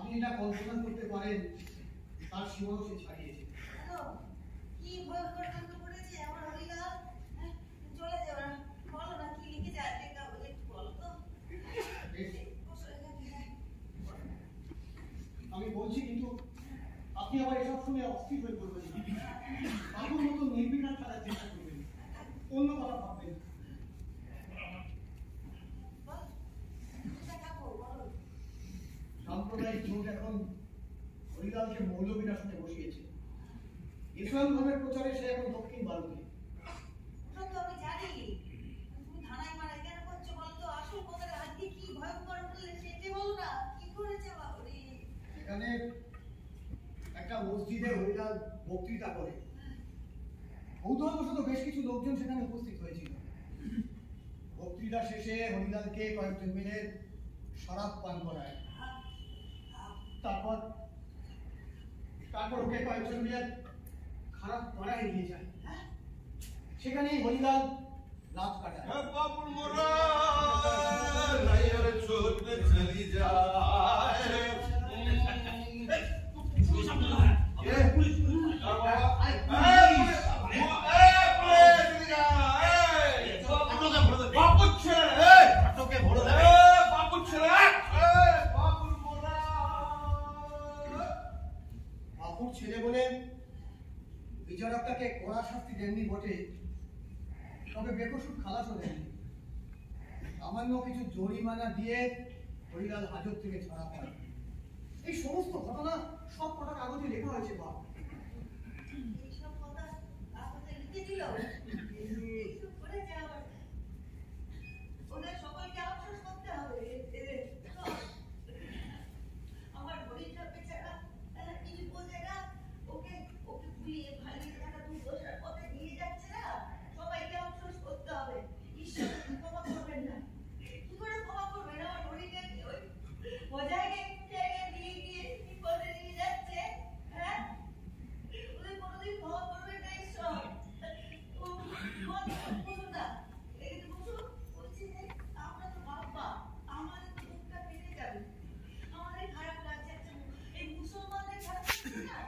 আপনি এটা কল্পনা করতে পারেন তার সীমাও সে ছাড়িয়েছে। কি ভয়ঙ্কর কাণ্ড করেছে আমার হরিলাল। চলে যাও না, বলো না কি লিখে যায় কাগজে, বলো তো। আমি বলছি, কিন্তু আপনি আবার এসব শুনে অস্থির হয়ে পড়বেন না। বাবুর মতো নির্বিঘ্ন থাকার চেষ্টা করবেন, অন্য কথা ভাববেন। সাম্প্রদায়িক জোট এখন হরিলালকে মৌলবীর আসনে বসিয়েছে। ইসলাম ধর্মের প্রচারে সে এখন দক্ষিণ ভারতে। ওটা তো আমি জানি, তুমি থানায় মারাই কেন করছো বলো তো? আসল কথাটা আজকে কি ভয়ঙ্কর বললে সেটা বলো না, কি করেছে বাবুরি? এখানে একটা মসজিদে হরিলাল বক্তৃতা করে। কৌতূহলবশত বেশ কিছু লোকজন সেখানে উপস্থিত হয়েছিল। বক্তৃতা শেষে হরিলালকে কয়েকজন মিলে শরাব পান করায়। তারপর ওকে কয়েকজন মিলে খারাপ পাড়ায় নিয়ে যায়। সেখানেই হরিলাল রাত কাটায়। বাবুর মোরা লাইয়ার ছোটে চলি যায়। ছেলে বলে বিচারকটাকে কড়া শাস্তি দেননি বটে, তবে বেকসুর খালাসও দেননি। সামান্য কিছু জরিমানা দিয়ে হরিলাল হাজত থেকে ছাড়া পায়। এই সমস্ত ঘটনা সব কটা কাগজে লেখা হয়েছে। বাপ, এইসব কথা কাগজে লিখে দিল। ওদের সকলকে আফসোস করতে হবে। আমার হরিটা বেচারা কিছু বোঝে না, ওকে ভুলিয়ে ভালিয়ে টাকা তুমি দোষের পথে নিয়ে যাচ্ছে না, সবাইকে আফসোস করতে হবে। ঈশ্বর ক্ষমা করবেন না, কি করে ক্ষমা করবেন? আমার হরিকে ওই জায়গায় নিয়ে গিয়ে বিপদে নিয়ে যাচ্ছে। হ্যাঁ, ওদের কোনোদিন ক্ষমা করবেন না ঈশ্বর। বসুন না, এখানে বসুন। বলছি যে আমরা তো বাবা, আমাদের তো বুকটা ফেটে যাবে, আমাদের খারাপ লাগছে। এই মুসলমানদের খারাপ লাগছে না,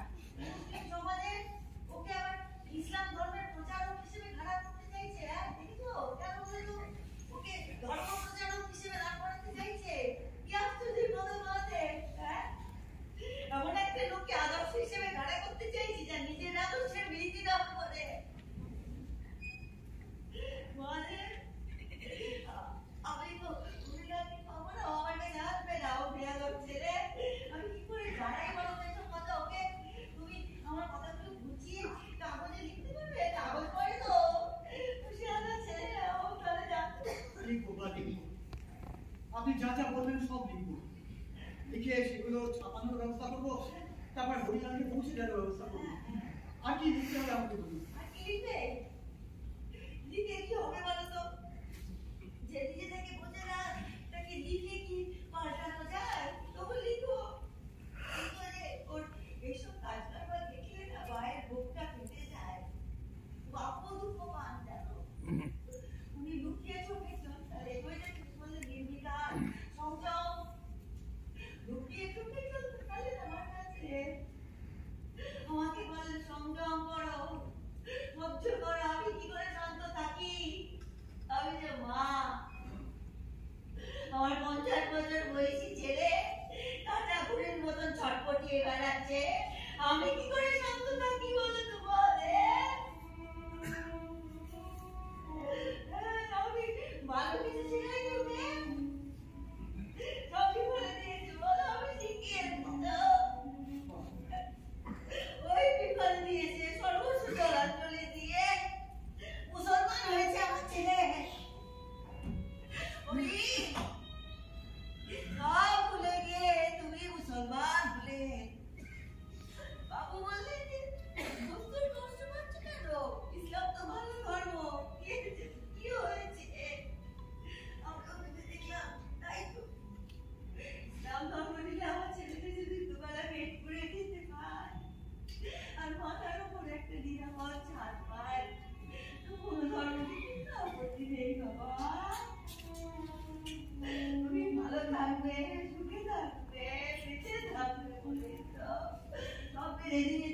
মুসলিম সমাজে ওকে আবার ইসলাম ধর্মের প্রচারক হিসেবে খারাপ করতে চাইছে। হ্যাঁ, দেখেছো কেন বলে তো ওকে ধর্ম প্রচারক হিসেবে দাঁড় করাতে চাইছে। কি আশ্চর্য কথা বলতে! হ্যাঁ, এমন একটা লোককে আদর্শ হিসেবে দাঁড়া করতে চাইছি যা নিজের আদর্শের বিরোধী না করে। মানে আমি তো হরিলালকে পাবো না, আমার কাছে আসবে না, ও বেয়াদব ছেলে। আমি কি করে জানাই বলো তো এসব কথা ওকে? তুমি আমার কথাগুলো গুছিয়ে কাগজে লিখতে পারবে? কাগজ পড়ে তো সে আমার ছেলে, ও তাহলে জানতো। লিখবো বা লিখবো, আপনি যা যা বলবেন সব লিখবো। লিখে সেগুলো ছাপানোর ব্যবস্থা করবো, তারপর হরিলালকে পৌঁছে দেওয়ার ব্যবস্থা করবো। আর কি লিখতে হবে আমাকে বলুন। আর কি লিখবে? লিখে কি হবে বলো তো? যে নিজে থেকে বোঝে না তাকে লিখে কি পাল্টানো যায়? তবু লিখো। লিখো যে ওর এইসব কাজ কারবার দেখলে না মায়ের বুকটা ফেটে যায়। বাপও দুঃখ পান জানো। উনি লুকিয়ে চোখে চলতে বললে তুমি বললে নির্বিকার সংযম, লুকিয়ে চোখে চলতে পারলে আমার কাছে আমাকে বলে সংযম করো, সহ্য করো। আমি কি করে শান্ত থাকি? আমি যে মা, আমার 50 বছর বয়সী ছেলে কাঁচা ঘুরের মতন ছটপটিয়ে বেড়াচ্ছে, আমি কি করে শান্ত থাকি বলে তো বলে? আমি ভালো কিছু শেখাই তোকে? সবই বলে দিয়েছি বলো, আমি শিখিয়ে ওই বিফল দিয়েছে, সর্বস্ব জলাঞ্জলি দিয়ে মুসলমান হয়েছে আমার ছেলে। সব ভুলে গিয়ে তুমি মুসলমান হলে। বাবু বললে ফিরে দিয়ে